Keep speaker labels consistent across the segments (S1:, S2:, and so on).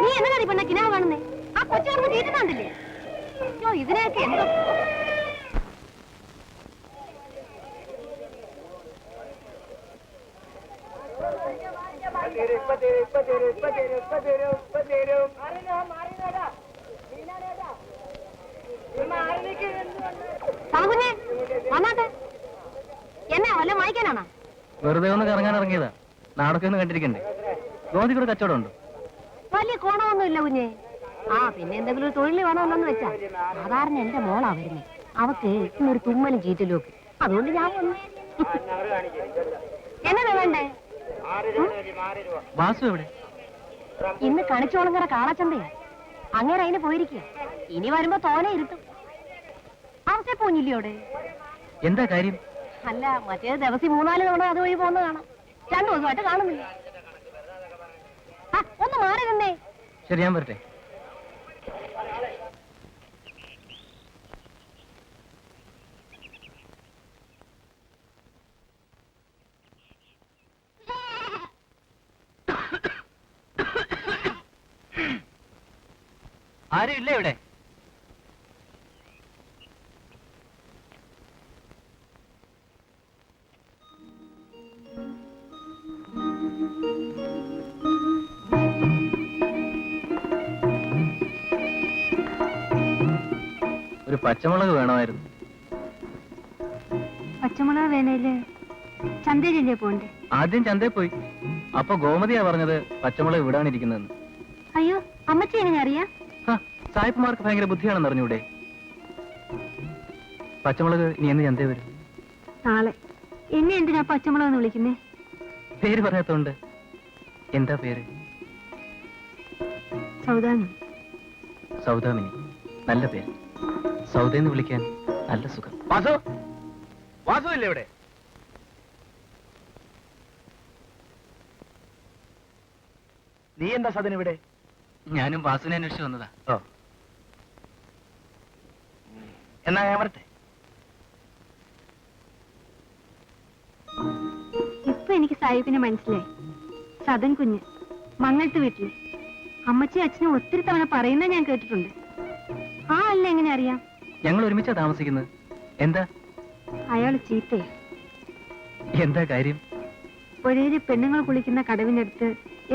S1: നീ എന്നതാ പെണ്ണ കിനാവ് കാണുന്നേ? ആ കൊച്ചുകാർക്ക് തീറ്റുന്നുണ്ടില്ലേ? അയ്യോ, ഇതിനെയൊക്കെ എന്തോ. എന്നാ വല്ല വായിക്കാനാണോ?
S2: വെറുതെ ഒന്ന് കറങ്ങാൻ ഇറങ്ങിയതാ. നാടൊക്കെ ഒന്ന് കണ്ടിരിക്കണ്ടേ? ഗോതി കൂടെ കച്ചവടം ഉണ്ടോ?
S1: വലിയ കോണമൊന്നുമില്ല കുഞ്ഞെ. ആ പിന്നെ എന്തെങ്കിലും ഒരു തൊഴിൽ വേണമെന്നു വെച്ചാ. സാധാരണ എന്റെ മോളാ വരുന്നേ. അവക്ക് ഇന്നൊരു തുമ്മലും ചീറ്റലും ഒക്കെ. അതുകൊണ്ട് ഞാൻ വന്നു. എന്നതാ വേണ്ടേ?
S2: വാസു എവിടെ?
S1: ഇന്ന് കണിച്ചോളങ്ങര കാളച്ചന്തയാ. അങ്ങനെ അതിന് പോയിരിക്കുക. ഇനി വരുമ്പോ തോനെ ഇരുത്തും. അവസെ പോഞ്ഞില്ലയോടെ?
S2: എന്താ കാര്യം?
S1: അല്ല, മറ്റേ ദിവസം 3-4 തവണ അതുവഴി പോകുന്ന കാണാം. 2 ദിവസമായിട്ട് കാണുന്നില്ല. ഒന്ന് മാറി നിന്നേ.
S2: ശരി, ഞാൻ വരട്ടെ. ആരും ഇല്ല ഇവിടെ? ഒരു പച്ചമുളക് വേണമായിരുന്നു.
S1: പച്ചമുളക് വേണേല് ചന്തയിലല്ലേ പോണ്ടേ?
S2: ആദ്യം ചന്തയിൽ പോയി. അപ്പൊ ഗോമതിയാ പറഞ്ഞത് പച്ചമുളക് വിടാനിരിക്കുന്നതെന്ന്.
S1: അയ്യോ, അമ്മച്ചി എങ്ങനെ അറിയാം?
S2: സായിപ്പുമാർക്ക് ഭയങ്കര ബുദ്ധിയാണെന്ന് അറിഞ്ഞൂടെ? പച്ചമുളക് ഇനി എന്ന് ചന്തയിൽ വരും?
S1: നാളെ. എന്നെ എന്തിനാ പച്ചമുളക് എന്ന് വിളിക്കുന്നേ?
S2: പേര് പറയാത്തോണ്ട്. എന്താ പേര്?
S1: സൗദാമിനി.
S2: സൗദാമിനി, നല്ല പേര്. സൗദയെന്ന് വിളിക്കാൻ നല്ല സുഖം.
S3: വാസു, വാസു ഇല്ലേ ഇവിടെ? നീ എന്താ സദൻ ഇവിടെ?
S2: ഞാനും വാസുവിനെ അന്വേഷിച്ച് വന്നതാ.
S3: ഓ, എന്നാ ഞാൻ വരട്ടെ.
S1: ഇപ്പൊ എനിക്ക് സാഹിബിനെ മനസ്സിലായി. സദൻ കുഞ്ഞ്, മങ്ങലത്ത് വീട്ടില്. അമ്മച്ചി അച്ഛനും ഒത്തിരി തവണ പറയുന്നത് ഞാൻ കേട്ടിട്ടുണ്ട്. ആ അല്ല, എങ്ങനെ അറിയാം?
S2: ഞങ്ങൾ ഒരുമിച്ചാ താമസിക്കുന്നത്. എന്താ?
S1: അയാള് ചീത്തയാ.
S2: എന്താ കാര്യം?
S1: ഒരേ പെണ്ണുങ്ങൾ കുളിക്കുന്ന കടവിനടുത്ത്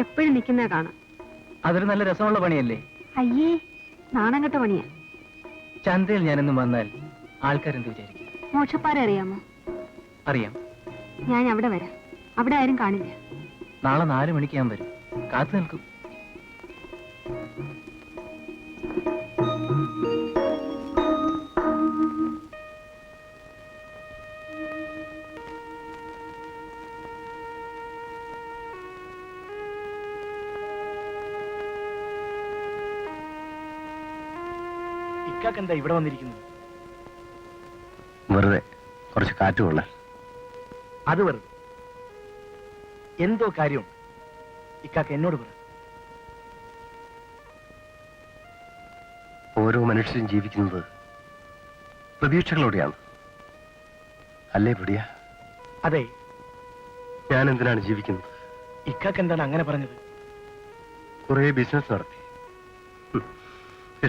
S1: എപ്പോഴും നിൽക്കുന്ന കാണാം.
S2: അതൊരു നല്ല രസമുള്ള പണിയല്ലേ?
S1: അയ്യേ, നാണം കെട്ട പണിയാ.
S2: ചന്തയിൽ ഞാനെന്നും വന്നാൽ ആൾക്കാരെന്ത് വിചാരിക്കും?
S1: മോക്ഷപ്പാറ അറിയാമോ?
S2: അറിയാം.
S1: ഞാൻ അവിടെ വരാം. അവിടെ ആരും കാണില്ല.
S2: നാളെ 4 മണിക്ക് ഞാൻ വരും. കാത്തു നിൽക്കും.
S3: ഇക്കാക്കെന്താ ഇവിടെ വന്നിരിക്കുന്നത്?
S4: വെറുതെ കുറച്ച് കാറ്റ് കൊള്ളാൻ.
S3: അത് വെറുതെ. എന്തോ കാര്യം ഇക്കാക്ക് എന്നോട് പറ.
S4: ഓരോ മനുഷ്യരും ജീവിക്കുന്നത് പ്രതീക്ഷകളോടെയാണ്, അല്ലേ പൊടിയ?
S3: അതെ.
S4: ഞാൻ എന്തിനാണ് ജീവിക്കുന്നത്?
S3: ഇക്കാക്ക് എന്താണ് അങ്ങനെ പറഞ്ഞത്?
S4: കുറെ ബിസിനസ് നടത്തി,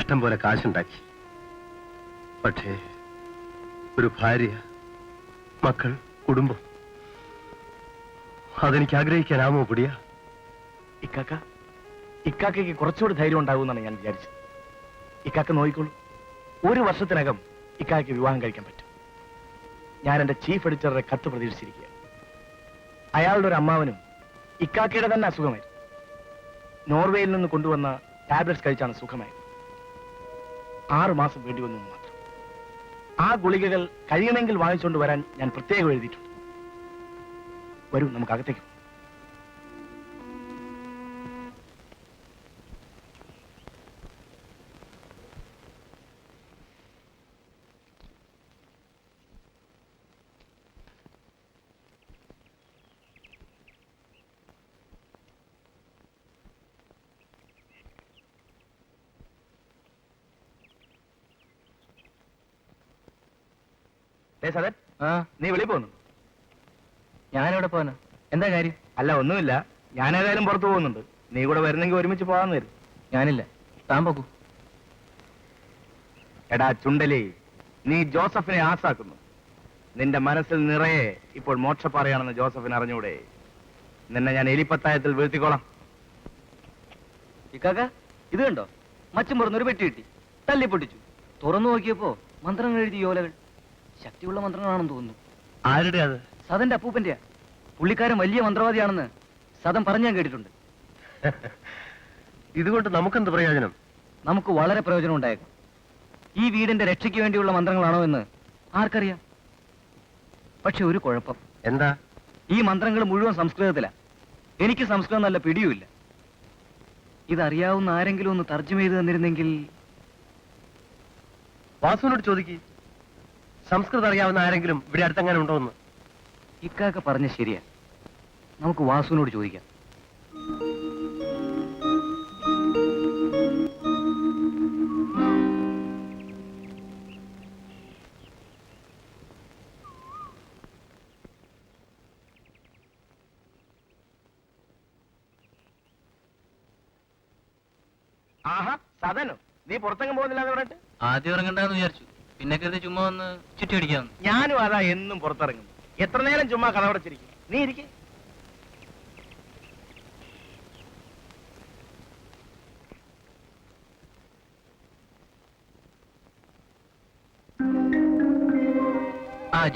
S4: ഇഷ്ടം പോലെ കാശുണ്ടാക്കി. പക്ഷേ ഒരു ഭാര്യ, മക്കൾ, കുടുംബം, അതെനിക്ക് ആഗ്രഹിക്കാനാമോ പൊടിയ?
S3: ഇക്കാക്കയ്ക്ക് കുറച്ചുകൂടി ധൈര്യം ഉണ്ടാകുമെന്നാണ് ഞാൻ വിചാരിച്ചത്. ഇക്കാക്ക നോക്കിക്കോളൂ, 1 വർഷത്തിനകം ഇക്കാക്കയ്ക്ക് വിവാഹം കഴിക്കാൻ പറ്റും. ഞാൻ എന്റെ ചീഫ് എഡിറ്ററുടെ കത്ത് പ്രതീക്ഷിച്ചിരിക്കുക. അയാളുടെ ഒരു അമ്മാവനും ഇക്കാക്കയുടെ തന്നെ അസുഖമായിരുന്നു. നോർവേയിൽ നിന്ന് കൊണ്ടുവന്ന ടാബ്ലറ്റ്സ് കഴിച്ചാണ് സുഖമായത്. 6 മാസം വേണ്ടി വന്നു മാത്രം. ആ ഗുളികകൾ കഴിയുമെങ്കിൽ വാങ്ങിച്ചുകൊണ്ട് വരാൻ ഞാൻ പ്രത്യേകം എഴുതിയിട്ടുണ്ട്. വരൂ, നമുക്ക് അകത്തേക്ക്. സദൻ, നീ വെളി പോന്നു?
S2: ഞാനെവിടെ പോവാനാ? എന്താ കാര്യം?
S3: അല്ല, ഒന്നുമില്ല. ഞാൻ ഏതായാലും പുറത്തു പോകുന്നുണ്ട്. നീ കൂടെ വരുന്നെങ്കിൽ ഒരുമിച്ച് പോകാന്ന് വരും.
S2: ഞാനില്ല, താൻ പോക്കൂ.
S3: എടാ ചുണ്ടലി, നീ ജോസഫിനെ ആസാക്കുന്നു. നിന്റെ മനസ്സിൽ നിറയെ ഇപ്പോൾ മോക്ഷപ്പാറയാണെന്ന് ജോസഫിന് അറിഞ്ഞൂടെ? നിന്നെ ഞാൻ എലിപ്പത്തായത്തിൽ വീഴ്ത്തിക്കോളാം.
S2: ഇക്കാക്ക, ഇത് കണ്ടോ? മച്ചും പുറന്നൊരു പെട്ടി കിട്ടി, തല്ലി പൊട്ടിച്ചു. തുറന്നു നോക്കിയപ്പോ മന്ത്രങ്ങൾ എഴുതിയ ഓലകൾ. ശക്തിയുള്ള മന്ത്രങ്ങളാണെന്ന് തോന്നുന്നു.
S3: ആരുടെ അത്?
S2: സദന്റെ അപ്പൂപ്പന്റെയാ. പുള്ളിക്കാരൻ വലിയ മന്ത്രവാദിയാണെന്ന് സദൻ പറഞ്ഞു ഞാൻ കേട്ടിട്ടുണ്ട്.
S4: ഇതുകൊണ്ട് നമുക്കെന്ത് പ്രയോജനം?
S2: നമുക്ക് വളരെ പ്രയോജനം ഉണ്ടായേക്കും. ഈ വീടിന്റെ രക്ഷയ്ക്ക് വേണ്ടിയുള്ള മന്ത്രങ്ങളാണോ എന്ന് ആർക്കറിയാം? പക്ഷെ ഒരു കുഴപ്പം.
S4: എന്താ?
S2: ഈ മന്ത്രങ്ങൾ മുഴുവൻ സംസ്കൃതത്തിലാ. എനിക്ക് സംസ്കൃതം നല്ല പിടിയുമില്ല. ഇതറിയാവുന്ന ആരെങ്കിലും ഒന്ന് തർജ്ജമ ചെയ്ത് തന്നിരുന്നെങ്കിൽ.
S4: വാസുവിനോട് ചോദിക്ക്. സംസ്കൃതം അറിയാവുന്ന ആരെങ്കിലും ഇവിടെ അടുത്തെങ്ങനെ ഉണ്ടോ എന്ന്.
S2: ഇക്കാക്ക പറഞ്ഞ ശരിയാ. നമുക്ക് വാസുവിനോട് ചോദിക്കാം.
S3: ആഹാ, സദനോ? നീ പുറത്തെങ്ങും പോകുന്നില്ല എന്ന് പറഞ്ഞിട്ട്?
S2: ആദ്യം ഇറങ്ങണ്ടെന്ന് വിചാരിച്ചു, പിന്നെ കരുതി ചുമ്മാ ഒന്ന് ചുറ്റി അടിക്കാമെന്ന്.
S3: ഞാനും അതാ എന്നും പുറത്തിറങ്ങും. എത്ര നേരം ചുമ്മാ കടവടച്ചിരിക്കും. നീ ഇരിക്കേ.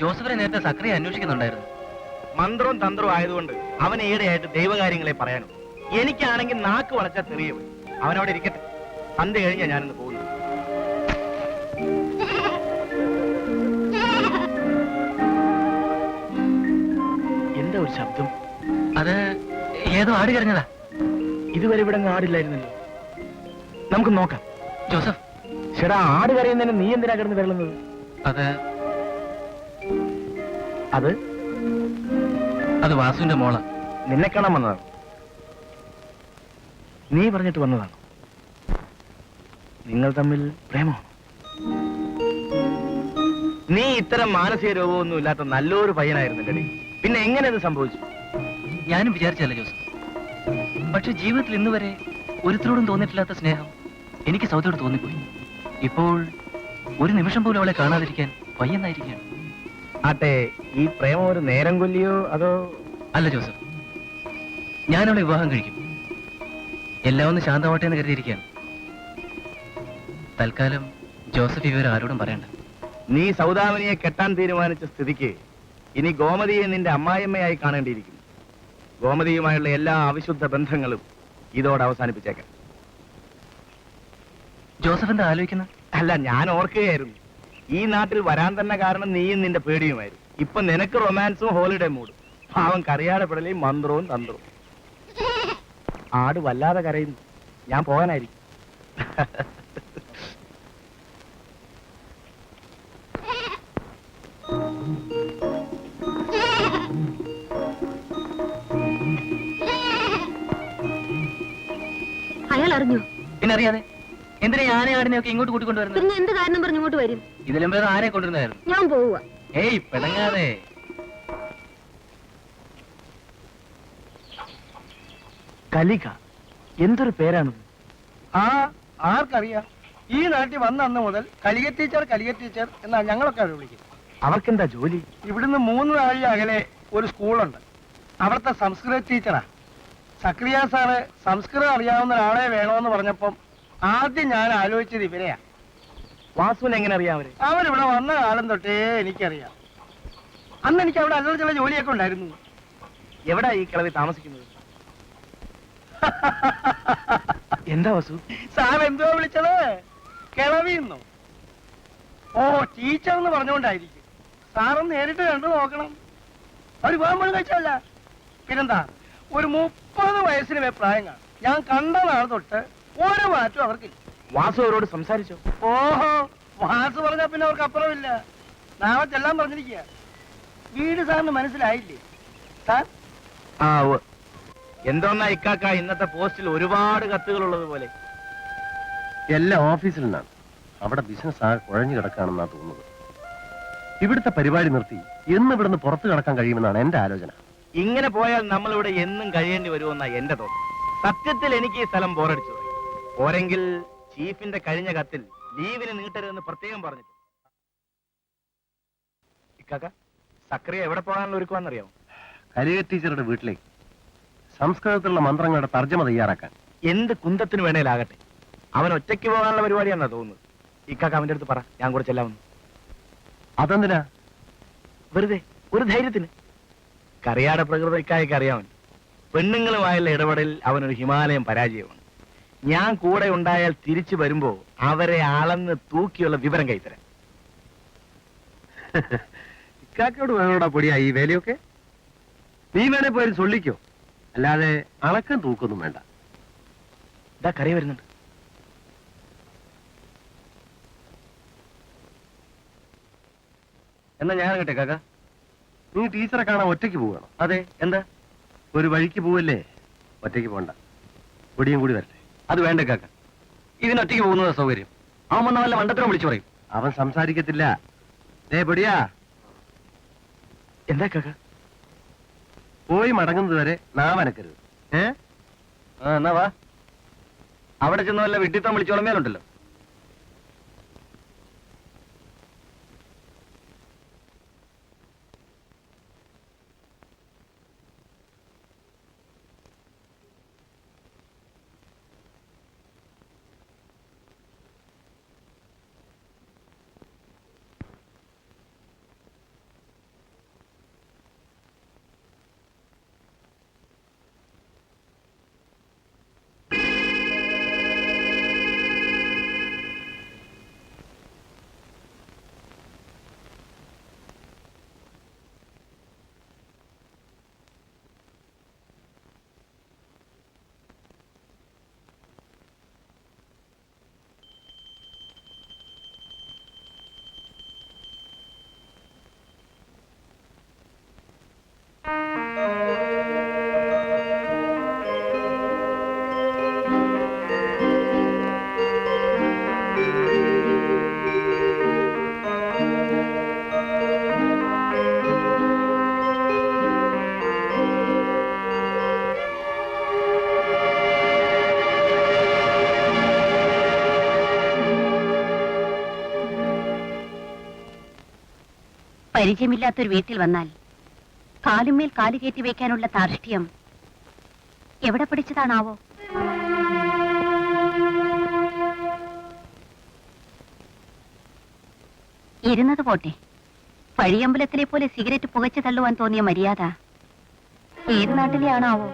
S2: ജോസഫിനെ നേരത്തെ സക്രിയ അന്വേഷിക്കുന്നുണ്ടായിരുന്നു.
S3: മന്ത്രവും തന്ത്രവും ആയതുകൊണ്ട് അവൻ ഈടെയായിട്ട് ദൈവകാര്യങ്ങളെ പറയാനും. എനിക്കാണെങ്കിൽ നാക്ക് വളച്ചാൽ തെറിയും. അവനവിടെ ഇരിക്കട്ടെ. സന്ധ്യ കഴിഞ്ഞാ ഞാനിന്ന് പോകുന്നു. എന്താ ഒരു ശബ്ദം?
S2: അത് ഏതോ ആട് കരഞ്ഞതാ.
S3: ഇതുവരെ ഇവിടെ ആടില്ലായിരുന്നല്ലോ. നമുക്ക് നോക്കാം.
S2: ജോസഫ്,
S3: ചേടാ, ആട് കരയുന്നതിന് നീ എന്തിനാ കിടന്ന് വെള്ളുന്നത്?
S2: അത്
S3: അത്
S2: അത് വാസുവിന്റെ മോള.
S3: നിന്നെ കാണാൻ വന്നതാണ്. നീ പറഞ്ഞിട്ട് വന്നതാണ്. നിങ്ങൾ തമ്മിൽ പ്രേമമാണ്. നീ ഇത്തരം മാനസിക രോഗമൊന്നും ഇല്ലാത്ത നല്ലൊരു പയ്യനായിരുന്നല്ലേ. പിന്നെ എങ്ങനെ ഇത് സംഭവിച്ചു?
S2: ഞാനും വിചാരിച്ചല്ല ജോസഫ്. പക്ഷെ ജീവിതത്തിൽ ഇന്ന് വരെ ഒരുത്തരോടും തോന്നിയിട്ടില്ലാത്ത സ്നേഹം എനിക്ക് സൗദയോട് തോന്നിപ്പോയി. ഇപ്പോൾ ഒരു നിമിഷം പോലും അവളെ കാണാതിരിക്കാൻ വയ്യെന്നായിരിക്കുകയാണ്.
S3: ആട്ടെ, ഈ പ്രേമം ഒരു നേരം കൊല്ലിയോ അതോ?
S2: അല്ല ജോസഫ്, ഞാൻ അവളെ വിവാഹം കഴിക്കും. എല്ലാം ഒന്ന് ശാന്തമാട്ടെ എന്ന് കരുതിയിരിക്കുകയാണ്. തൽക്കാലം ജോസഫ് ഇവർ ആരോടും പറയണ്ട.
S3: നീ സൗദാമിനിയെ കെട്ടാൻ തീരുമാനിച്ച സ്ഥിതിക്ക് ഇനി ഗോമതിയെ നിന്റെ അമ്മായിയമ്മയായി കാണേണ്ടിയിരിക്കുന്നു. ഗോമതിയുമായുള്ള എല്ലാ അവിശുദ്ധ ബന്ധങ്ങളും ഇതോടെ അവസാനിപ്പിച്ചേക്കാം.
S2: ജോസഫ് എന്താ ആലോചിക്കുന്നത്?
S3: അല്ല, ഞാൻ ഓർക്കുകയായിരുന്നു. ഈ നാട്ടിൽ വരാൻ തന്നെ കാരണം നീയും നിന്റെ പേടിയുമായിരുന്നു. ഇപ്പൊ നിനക്ക് റൊമാൻസും ഹോളിഡേ മൂഡും. പാവം കറിയാടെ പിടലയും മന്ത്രവും തന്ത്രവും. ആട് വല്ലാതെ കരയുന്നു. ഞാൻ പോകാനായിരിക്കും.
S1: അയാൾ അറിഞ്ഞു?
S2: പിന്നെ അറിയാതെ എന്തിനാ ആനെ ആടിനെയൊക്കെ ഇങ്ങോട്ട് കൂട്ടിക്കൊണ്ടുവരുന്നത്?
S1: പിന്നെ എന്ത് കാരണം പറഞ്ഞു ഇങ്ങോട്ട് വരും?
S2: ഇതിലും പേര് ആനെ കൊണ്ടിരുന്നായിരുന്നു.
S1: ഞാൻ പോവുക.
S2: ഏയ് പിണങ്ങാതെ.
S3: കലിക എന്തൊരു പേരാണത്?
S5: ആർക്കറിയാം? ഈ നാട്ടിൽ വന്ന അന്ന് മുതൽ കലിക ടീച്ചർ എന്നാ ഞങ്ങളൊക്കെ അവരെ വിളിക്കും.
S3: അവർക്കെന്താ ജോലി?
S5: ഇവിടുന്ന് 3 നാഴി അകലെ ഒരു സ്കൂളുണ്ട്. അവിടുത്തെ സംസ്കൃത ടീച്ചറാ. സക്രിയ സാറ് സംസ്കൃതം അറിയാവുന്ന ഒരാളെ വേണമെന്ന് പറഞ്ഞപ്പം ആദ്യം ഞാൻ ആലോചിച്ചത് ഇവരെയാ.
S3: വാസുവിന് എങ്ങനെ അറിയാം അവര്?
S5: അവരിവിടെ വന്ന കാലം തൊട്ടേ എനിക്കറിയാം. അന്ന് എനിക്ക് അവിടെ അല്ലറ ചില ജോലിയൊക്കെ ഉണ്ടായിരുന്നു.
S3: എവിടാ ഈ കിളവി താമസിക്കുന്നത്? എന്താ വാസു?
S5: സാർ എന്തോ വിളിച്ചത്? കിളവിന്നോ? ഓ, ടീച്ചർ എന്ന് പറഞ്ഞുകൊണ്ടായിരിക്കും. സാറൊന്ന് നേരിട്ട് കണ്ടു നോക്കണം. അവർ വിവാഹം പോലും കഴിച്ചല്ല. പിന്നെന്താ, ഒരു 30 വയസ്സിന് പ്രായം കാണും. ഞാൻ കണ്ട നാൾ തൊട്ട് ഓരോ മാറ്റവും അവർക്കില്ല.
S3: വാസു അവരോട് സംസാരിച്ചോ?
S5: ഓഹോ, വാസു പറഞ്ഞാ പിന്നെ അവർക്ക് അപ്പുറമില്ല. നാളെ ചെല്ലാൻ പറഞ്ഞിരിക്കുക. വീട് സാറിന് മനസ്സിലായില്ലേ സാർ?
S3: ആ, എന്തോന്നാ ഇക്കാക്ക ഇന്നത്തെ പോസ്റ്റിൽ ഒരുപാട് കത്തുകളുള്ളത് പോലെ?
S4: എല്ലാ ഓഫീസിൽ നിന്നാണ്. അവിടെ ബിസിനസ് ആ കുഴഞ്ഞു കിടക്കാണെന്നാ തോന്നുന്നത്. ഇവിടുത്തെ പരിപാടി നിർത്തി എന്ന് ഇവിടുന്ന് പുറത്തു കിടക്കാൻ കഴിയുമെന്നാണ് എന്റെ ആലോചന.
S3: ഇങ്ങനെ പോയാൽ നമ്മളിവിടെ എന്നും കഴിയേണ്ടി വരുമെന്നാ എന്റെ തോന്നൽ. സത്യത്തിൽ എനിക്ക് ഈ സ്ഥലം ബോറടിച്ചു. പോരെങ്കിൽ ചീഫിന്റെ കഴിഞ്ഞ കത്തിൽ ലീവിന് നീട്ടരുതെന്ന് പ്രത്യേകം പറഞ്ഞിട്ട്. ഇക്കാക്ക, സക്രിയ എവിടെ പോകാനുള്ള ഒരുക്കുവാന്നറിയാമോ?
S4: കരിയ ടീച്ചറുടെ വീട്ടിലേക്ക് സംസ്കൃതത്തിലുള്ള മന്ത്രങ്ങളുടെ തർജ്ജമ തയ്യാറാക്കാൻ.
S3: എന്ത് കുന്തത്തിന് വേണേലാകട്ടെ, അവൻ ഒറ്റയ്ക്ക് പോകാനുള്ള പരിപാടിയാണെന്നാ തോന്നുന്നത്. ഇക്കാക്ക അവന്റെ അടുത്ത് പറ, ഞാൻ കൂടെ ചെല്ലാമെന്ന്.
S4: അതെന്തിനാ?
S3: വെറുതെ ഒരു ധൈര്യത്തിന്. കറിയാടെ പ്രകൃതി ഇക്കായ്ക്ക് അറിയാമൻ. പെണ്ണുങ്ങളുമായുള്ള ഇടപെടലിൽ അവനൊരു ഹിമാലയം പരാജയമാണ്. ഞാൻ കൂടെ ഉണ്ടായാൽ തിരിച്ചു വരുമ്പോ അവരെ അളന്ന് തൂക്കിയുള്ള വിവരം കൈത്തരാം.
S4: ഇക്കാക്കയോട് വേണോടാ പൊടിയാ ഈ വേലയൊക്കെ? നീ വേണേ പോയി ചൊല്ലിക്കോ, അല്ലാതെ അളക്കം തൂക്കൊന്നും വേണ്ട.
S3: ഇതാ കറി വരുന്നുണ്ട്.
S2: എന്നാ ഞാൻ കേട്ടെ കാക്ക.
S4: നീ ടീച്ചറെ കാണാൻ ഒറ്റയ്ക്ക് പോവുകയാണോ?
S2: അതെ, എന്താ?
S4: ഒരു വഴിക്ക് പോവല്ലേ, ഒറ്റയ്ക്ക് പോണ്ട. പൊടിയും കൂടി വരട്ടെ.
S2: അത് വേണ്ട കാക്ക, ഇതിനൊറ്റയ്ക്ക് പോകുന്നതാ സൗകര്യം. അവൻ വന്ന വല്ല മണ്ടത്തിനും വിളിച്ചു പറയും.
S4: അവൻ സംസാരിക്കത്തില്ല. പൊടിയാ,
S3: എന്താ കാക്ക?
S4: പോയി മടങ്ങുന്നത് വരെ നാവനക്കരുത്.
S2: എന്നാ വാ, അവിടെ ചെന്ന് വല്ല വിട്ടിത്തം വിളിച്ചോളമേലുണ്ടല്ലോ.
S1: പരിചയമില്ലാത്തൊരു വീട്ടിൽ വന്നാൽ കാലുമേൽ കാല് കയറ്റി വയ്ക്കാനുള്ള ധാർഷ്ട്യം എവിടെ പഠിച്ചതാണാവോ? ഇരുന്നത് പോട്ടെ, പഴിയമ്പലത്തിലെ പോലെ സിഗരറ്റ് പുകച്ചു തള്ളുവാൻ തോന്നിയ മര്യാദ ഏത് നാട്ടിലെ ആണാവോ?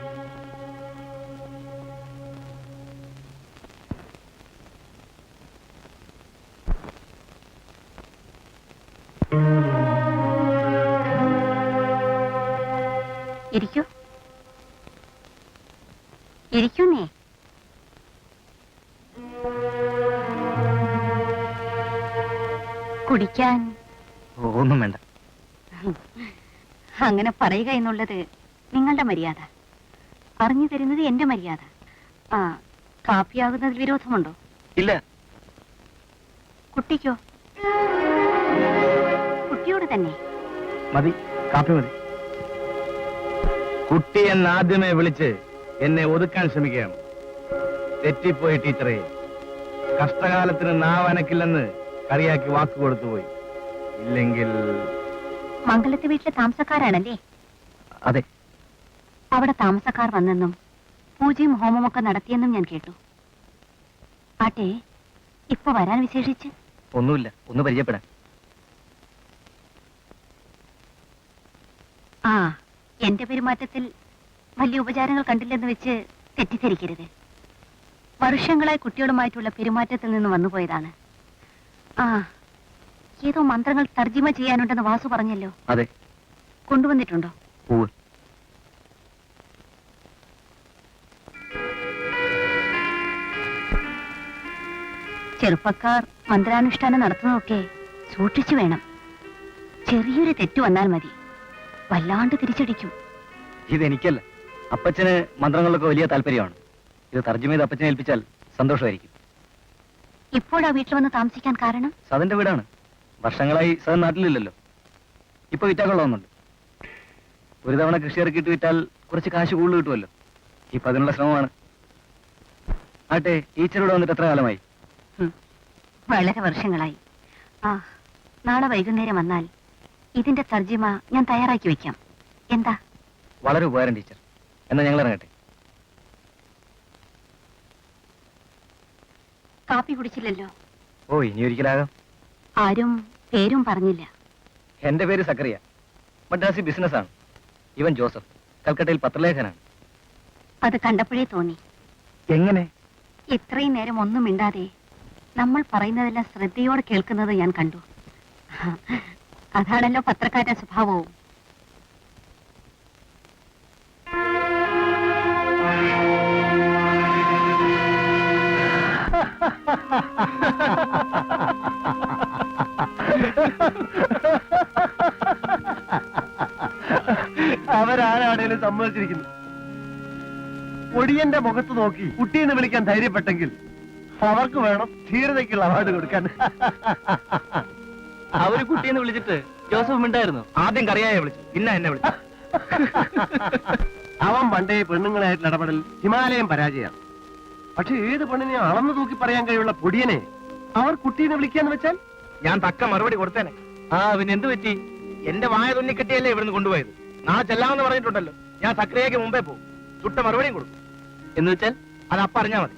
S1: ഇരിക്കൂ, ഇരിക്കുന്നേ. കുടിക്കാൻ
S2: ഒന്നും വേണ്ട.
S1: അങ്ങനെ പറയുക എന്നുള്ളത് നിങ്ങളുടെ മര്യാദ, പറഞ്ഞു തരുന്നത് എന്റെ മര്യാദ. ആ, കാപ്പിയാകുന്നതിൽ വിരോധമുണ്ടോ?
S2: ഇല്ല.
S1: കുട്ടിക്കോ? കുട്ടിയോട് തന്നെ.
S3: മതി, കാപ്പി മതി. കുട്ടി എന്നാദ്യമേ വിളിച്ച് എന്നെ ഒതുക്കാൻ ശ്രമിക്കുകയാണ്. തെറ്റിപ്പോയി ടീച്ചറെ. കഷ്ടകാലത്തിന് നാവനക്കില്ലെന്ന് കറിയാക്കി വാക്ക് കൊടുത്തുപോയി. ഇല്ലെങ്കിൽ
S1: മംഗലത്തെ വീട്ടിലെ താമസക്കാരാണല്ലേ?
S2: അതെ.
S1: അവിടെ താമസക്കാർ വന്നെന്നും പൂജയും ഹോമമൊക്കെ നടത്തിയെന്നും ഞാൻ കേട്ടു. ആട്ടെ, ഇപ്പൊ വരാൻ വിശേഷിച്ച്?
S2: ഒന്നുമില്ല, ഒന്ന് പരിചയപ്പെടാൻ.
S1: ആ, എന്റെ പെരുമാറ്റത്തിൽ വലിയ ഉപചാരങ്ങൾ കണ്ടില്ലെന്ന് വെച്ച് തെറ്റിദ്ധരിക്കരുത്. വർഷങ്ങളായി കുട്ടികളുമായിട്ടുള്ള പെരുമാറ്റത്തിൽ നിന്ന് വന്നുപോയതാണ്. ആ, ഏതോ മന്ത്രങ്ങൾ തർജിമ ചെയ്യാനുണ്ടെന്ന് വാസു പറഞ്ഞല്ലോ.
S2: അതെ.
S1: കൊണ്ടുവന്നിട്ടുണ്ടോ?
S2: പൂവ്.
S1: ചെറുപ്പക്കാർ മന്ത്രാനുഷ്ഠാനം നടത്തുന്നതൊക്കെ സൂക്ഷിച്ചു വേണം. ചെറിയൊരു തെറ്റ് വന്നാൽ മതി, വല്ലാണ്ട് തിരിച്ചടിക്കും.
S2: ഇതെനിക്കല്ല, അപ്പച്ചന് മന്ത്രങ്ങളിലൊക്കെ വലിയ താല്പര്യമാണ്. ഇത് തർജ്ജമ ചെയ്ത് അപ്പച്ചനെ ഏൽപ്പിച്ചാൽ സന്തോഷമായിരിക്കും.
S1: ഇപ്പോഴാ വീട്ടിൽ വന്ന് താമസിക്കാൻ കാരണം?
S2: സദന്റെ വീടാണ്. വർഷങ്ങളായി സദൻ നാട്ടിലില്ലല്ലോ. ഇപ്പൊ വിറ്റാക്കൊള്ളാവുന്നുണ്ട്. ഒരു തവണ കൃഷി ഇറക്കിയിട്ട് വിറ്റാൽ കുറച്ച് കാശ് കൂടുതൽ കിട്ടുമല്ലോ. ഇപ്പൊ അതിനുള്ള ശ്രമമാണ്. ആട്ടെ ടീച്ചറോട് വന്നിട്ട് എത്ര കാലമായി?
S1: വളരെ വർഷങ്ങളായി. ആ, നാളെ വൈകുന്നേരം വന്നാൽ ഇതിന്റെ തർജിമ ഞാൻ തയ്യാറാക്കി വെക്കാം. എന്താ?
S2: വളരെ ഉപകാരം ടീച്ചർ. എന്നാ ഞങ്ങൾ ഇറങ്ങട്ടെ.
S1: കാപ്പി കുടിച്ചില്ലല്ലോ.
S2: ഓ, ഇനി ഒരിക്കലാകാം.
S1: ആരും പേരും പറഞ്ഞില്ല.
S2: എന്റെ പേര് സക്കറിയ. മദ്രാസി ബിസിനസ്സാണ്. ഇവൻ ജോസഫ്, കൽക്കട്ടയിൽ പത്രലേഖനാണ്.
S1: അത് കണ്ടപ്പോഴേ തോന്നി.
S2: എങ്ങനെ?
S1: ഇത്രയും നേരം ഒന്നും മിണ്ടാതെ നമ്മൾ പറയുന്നതെല്ലാം ശ്രദ്ധയോടെ കേൾക്കുന്നത് ഞാൻ കണ്ടു. അതാണല്ലോ പത്രക്കാരുടെ സ്വഭാവവും.
S4: അവരാരാണേലും സമ്മതിച്ചിരിക്കുന്നു. ഒടിയന്റെ മുഖത്ത് നോക്കി കുട്ടീന്ന് വിളിക്കാൻ ധൈര്യപ്പെട്ടെങ്കിൽ അവർക്ക് വേണം ധീരതയ്ക്കുള്ള അവാർഡ് കൊടുക്കാൻ.
S2: അവര് കുട്ടിയെന്ന് വിളിച്ചിട്ട് ജോസഫ് ഉണ്ടായിരുന്നു.
S3: ആദ്യം കറിയായ വിളിച്ചു, പിന്നെ എന്നെ വിളിച്ചു.
S4: അവൻ പണ്ടേ പെണ്ണുങ്ങളായിട്ടുള്ള ഇടപെടൽ ഹിമാലയം പരാജയമാണ്. പക്ഷെ ഏത് പെണ്ണിനെ അളന്നു തൂക്കി പറയാൻ കഴിയുള്ള പൊടിയനെ അവർ കുട്ടീനെ വിളിക്കാന്ന് വെച്ചാൽ
S3: ഞാൻ തക്ക മറുപടി കൊടുത്തേനെ.
S2: ആ, പിന്നെ എന്ത് പറ്റി?
S3: എന്റെ വായ തുന്നിക്കെട്ടിയല്ലേ ഇവിടുന്ന് കൊണ്ടുപോയത്. നാളെ ചെല്ലാമെന്ന് പറഞ്ഞിട്ടുണ്ടല്ലോ. ഞാൻ സക്രിയയ്ക്ക് മുമ്പേ പോകും. ചുട്ട മറുപടിയും കൊടുക്കും.
S2: എന്ന് വെച്ചാൽ
S3: അത് അപ്പ അറിഞ്ഞാ മതി.